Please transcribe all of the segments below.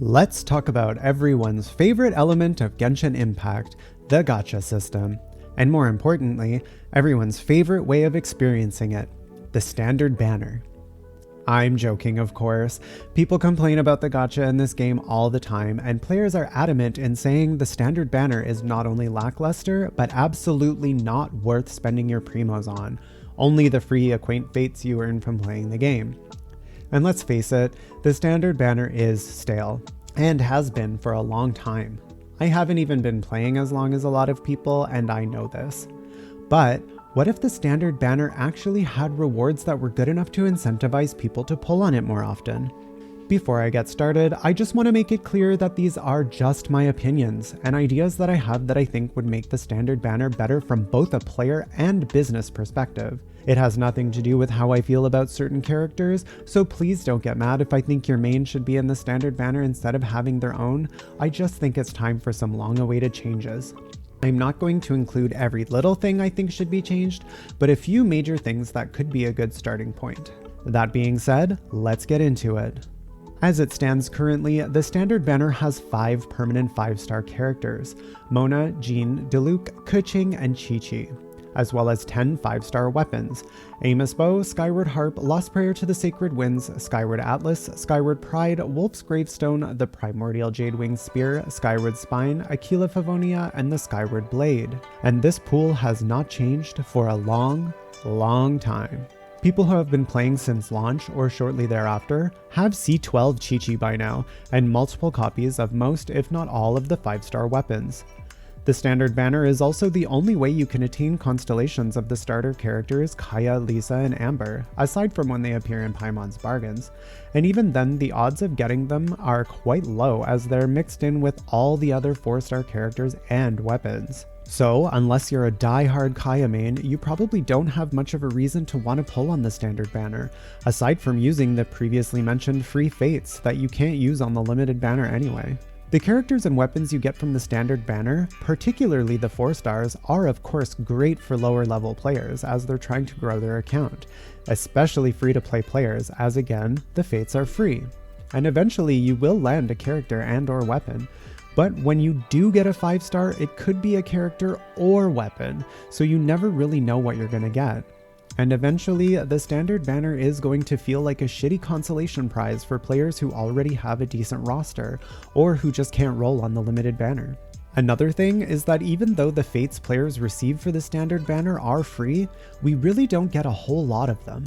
Let's talk about everyone's favorite element of Genshin Impact, the gacha system. And more importantly, everyone's favorite way of experiencing it, the standard banner. I'm joking, of course. People complain about the gacha in this game all the time, and players are adamant in saying the standard banner is not only lackluster, but absolutely not worth spending your primos on. Only the free Acquaint Fates you earn from playing the game. And let's face it, the standard banner is stale, and has been for a long time. I haven't even been playing as long as a lot of people, and I know this. But what if the standard banner actually had rewards that were good enough to incentivize people to pull on it more often? Before I get started, I just want to make it clear that these are just my opinions and ideas that I have that I think would make the standard banner better from both a player and business perspective. It has nothing to do with how I feel about certain characters, so please don't get mad if I think your main should be in the standard banner instead of having their own. I just think it's time for some long-awaited changes. I'm not going to include every little thing I think should be changed, but a few major things that could be a good starting point. That being said, let's get into it. As it stands currently, the standard banner has 5 permanent 5-star characters: Mona, Jean, Diluc, Keqing, and Qiqi, as well as 10 5-star weapons: Amos Bow, Skyward Harp, Lost Prayer to the Sacred Winds, Skyward Atlas, Skyward Pride, Wolf's Gravestone, the Primordial Jadewing Spear, Skyward Spine, Aquila Favonia, and the Skyward Blade. And this pool has not changed for a long time. People who have been playing since launch or shortly thereafter have C12 Qiqi by now, and multiple copies of most if not all of the 5-star weapons. The standard banner is also the only way you can attain constellations of the starter characters Kaya, Lisa, and Amber, aside from when they appear in Paimon's bargains, and even then the odds of getting them are quite low as they're mixed in with all the other 4-star characters and weapons. So, unless you're a die-hard Kaya main, you probably don't have much of a reason to want to pull on the standard banner, aside from using the previously mentioned free fates that you can't use on the limited banner anyway. The characters and weapons you get from the standard banner, particularly the 4-stars, are of course great for lower level players as they're trying to grow their account, especially free-to-play players as again, the fates are free. And eventually you will land a character and or weapon, but when you do get a 5-star, it could be a character or weapon, so you never really know what you're gonna get. And eventually, the standard banner is going to feel like a shitty consolation prize for players who already have a decent roster, or who just can't roll on the limited banner. Another thing is that even though the fates players receive for the standard banner are free, we really don't get a whole lot of them.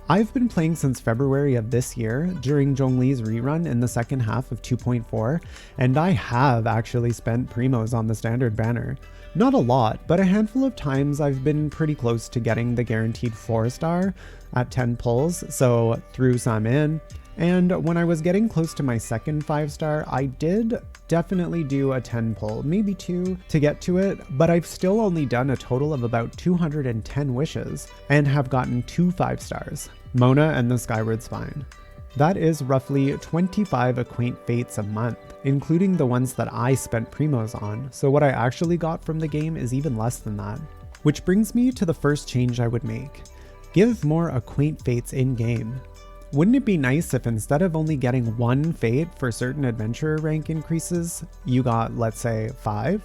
I've been playing since February of this year, during Zhongli's rerun in the second half of 2.4, and I have actually spent primos on the standard banner. Not a lot, but a handful of times I've been pretty close to getting the guaranteed 4-star at 10 pulls, so threw some in. And when I was getting close to my second 5-star, I did definitely do a 10 pull, maybe 2 to get to it, but I've still only done a total of about 210 wishes and have gotten 2 5-stars, Mona and the Skyward Spine. That is roughly 25 Acquaint Fates a month, including the ones that I spent primos on, so what I actually got from the game is even less than that. Which brings me to the first change I would make. Give more Acquaint Fates in-game. Wouldn't it be nice if instead of only getting 1 fate for certain adventurer rank increases, you got, let's say, 5?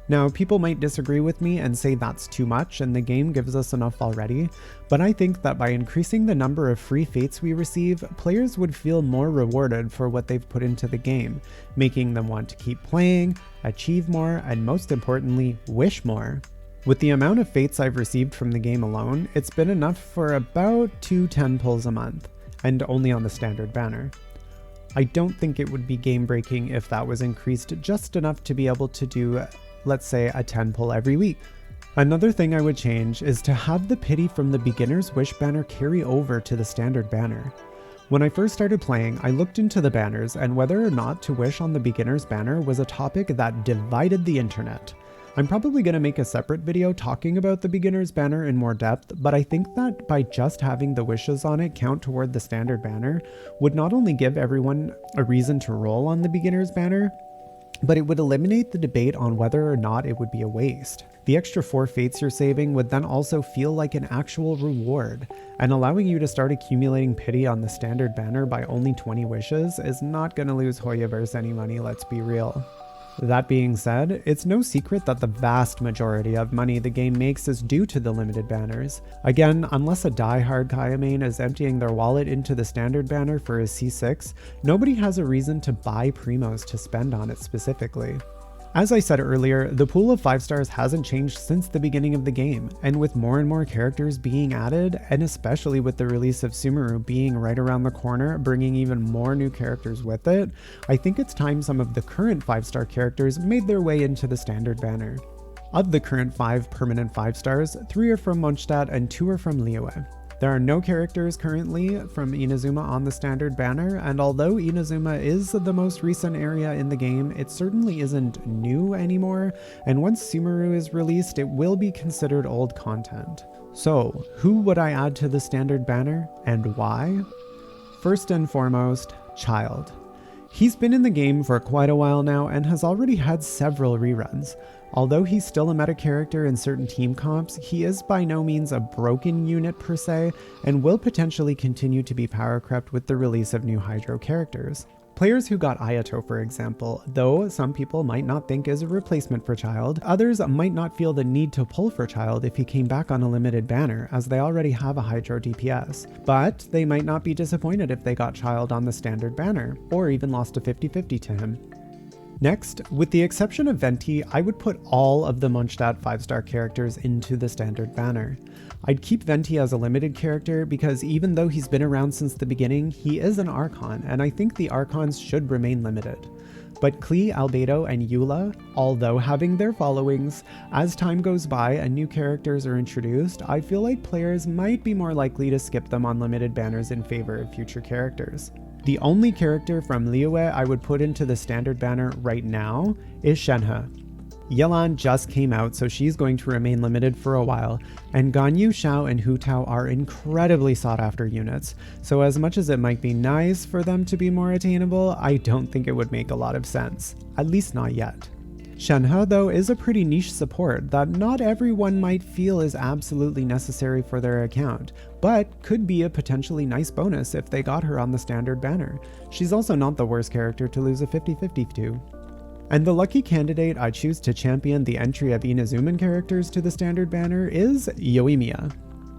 Now, people might disagree with me and say that's too much and the game gives us enough already, but I think that by increasing the number of free fates we receive, players would feel more rewarded for what they've put into the game, making them want to keep playing, achieve more, and most importantly, wish more. With the amount of fates I've received from the game alone, it's been enough for about 2 10 pulls a month, and only on the standard banner. I don't think it would be game breaking if that was increased just enough to be able to do, let's say, a 10 pull every week. Another thing I would change is to have the pity from the beginner's wish banner carry over to the standard banner. When I first started playing, I looked into the banners, and whether or not to wish on the beginner's banner was a topic that divided the internet. I'm probably going to make a separate video talking about the beginner's banner in more depth, but I think that by just having the wishes on it count toward the standard banner would not only give everyone a reason to roll on the beginner's banner, but it would eliminate the debate on whether or not it would be a waste. The extra 4 fates you're saving would then also feel like an actual reward, and allowing you to start accumulating pity on the standard banner by only 20 wishes is not going to lose Hoyoverse any money, let's be real. That being said, it's no secret that the vast majority of money the game makes is due to the limited banners. Again, unless a die-hard Kaya main is emptying their wallet into the standard banner for a C6, nobody has a reason to buy Primos to spend on it specifically. As I said earlier, the pool of 5 stars hasn't changed since the beginning of the game, and with more and more characters being added, and especially with the release of Sumeru being right around the corner, bringing even more new characters with it, I think it's time some of the current 5-star characters made their way into the standard banner. Of the current 5 permanent 5 stars, 3 are from Mondstadt and 2 are from Liyue. There are no characters currently from Inazuma on the standard banner, and although Inazuma is the most recent area in the game, it certainly isn't new anymore, and once Sumeru is released, it will be considered old content. So, who would I add to the standard banner, and why? First and foremost, Childe. He's been in the game for quite a while now and has already had several reruns. Although he's still a meta character in certain team comps, he is by no means a broken unit per se, and will potentially continue to be power crept with the release of new Hydro characters. Players who got Ayato, for example, though some people might not think is a replacement for Childe, others might not feel the need to pull for Childe if he came back on a limited banner, as they already have a Hydro DPS. But they might not be disappointed if they got Childe on the standard banner, or even lost a 50-50 to him. Next, with the exception of Venti, I would put all of the Mondstadt 5-star characters into the standard banner. I'd keep Venti as a limited character because even though he's been around since the beginning, he is an Archon, and I think the Archons should remain limited. But Klee, Albedo, and Eula, although having their followings, as time goes by and new characters are introduced, I feel like players might be more likely to skip them on limited banners in favor of future characters. The only character from Liyue I would put into the standard banner right now is Shenhe. Yelan just came out, so she's going to remain limited for a while, and Ganyu, Xiao, and Hu Tao are incredibly sought after units, so as much as it might be nice for them to be more attainable, I don't think it would make a lot of sense, at least not yet. Shenhe, though, is a pretty niche support that not everyone might feel is absolutely necessary for their account, but could be a potentially nice bonus if they got her on the standard banner. She's also not the worst character to lose a 50-50 to. And the lucky candidate I choose to champion the entry of Inazuman characters to the standard banner is Yoimiya.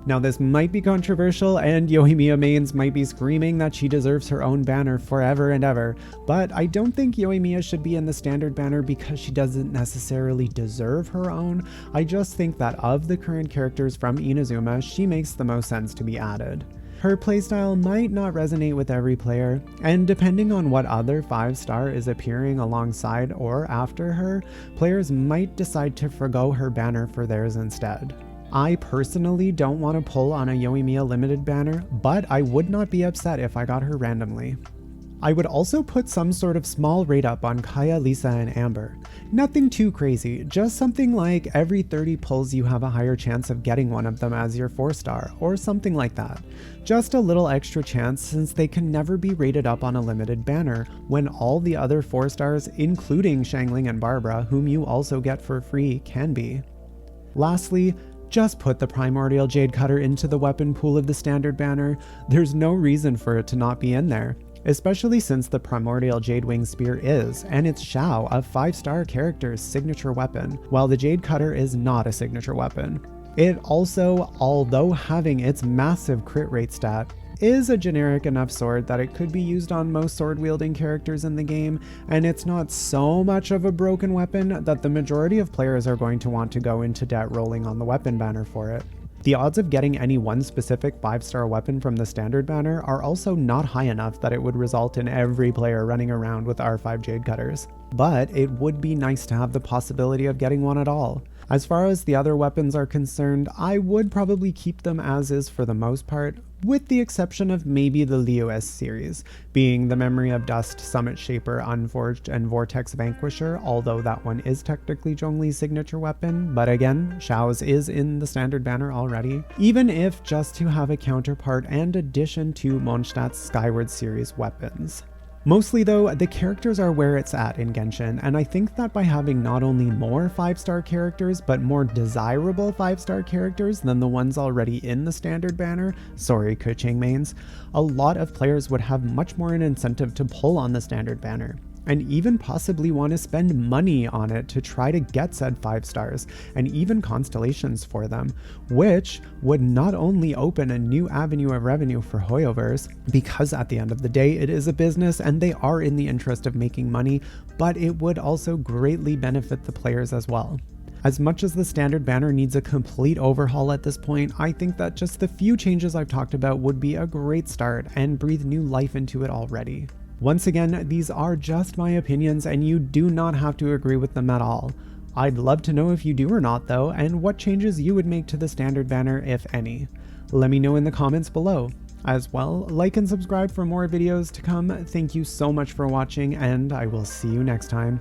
Now this might be controversial, and Yoimiya mains might be screaming that she deserves her own banner forever and ever, but I don't think Yoimiya should be in the standard banner because she doesn't necessarily deserve her own. I just think that of the current characters from Inazuma, she makes the most sense to be added. Her playstyle might not resonate with every player, and depending on what other 5-star is appearing alongside or after her, players might decide to forgo her banner for theirs instead. I personally don't want to pull on a Yoimiya limited banner, but I would not be upset if I got her randomly. I would also put some sort of small rate up on Kaya, Lisa, and Amber. Nothing too crazy, just something like every 30 pulls you have a higher chance of getting one of them as your 4-star, or something like that. Just a little extra chance since they can never be rated up on a limited banner, when all the other 4-stars, including Xiangling and Barbara, whom you also get for free, can be. Lastly, just put the Primordial Jade Cutter into the weapon pool of the standard banner. There's no reason for it to not be in there, especially since the Primordial Jade Wing Spear is, and it's Xiao, a 5-star character's signature weapon, while the Jade Cutter is not a signature weapon. It also, although having its massive crit rate stat, is a generic enough sword that it could be used on most sword-wielding characters in the game, and it's not so much of a broken weapon that the majority of players are going to want to go into debt rolling on the weapon banner for it. The odds of getting any one specific 5-star weapon from the standard banner are also not high enough that it would result in every player running around with R5 Jade Cutters, but it would be nice to have the possibility of getting one at all. As far as the other weapons are concerned, I would probably keep them as is for the most part, with the exception of maybe the Liyue series, being the Memory of Dust, Summit Shaper, Unforged, and Vortex Vanquisher, although that one is technically Zhongli's signature weapon, but again, Xiao's is in the standard banner already, even if just to have a counterpart and addition to Mondstadt's Skyward series weapons. Mostly though, the characters are where it's at in Genshin, and I think that by having not only more 5-star characters, but more desirable 5-star characters than the ones already in the standard banner, sorry Keqing mains, a lot of players would have much more an incentive to pull on the standard banner, and even possibly want to spend money on it to try to get said 5 stars, and even constellations for them, which would not only open a new avenue of revenue for Hoyoverse, because at the end of the day it is a business and they are in the interest of making money, but it would also greatly benefit the players as well. As much as the standard banner needs a complete overhaul at this point, I think that just the few changes I've talked about would be a great start and breathe new life into it already. Once again, these are just my opinions and you do not have to agree with them at all. I'd love to know if you do or not though, and what changes you would make to the standard banner, if any. Let me know in the comments below. As well, like and subscribe for more videos to come. Thank you so much for watching, and I will see you next time.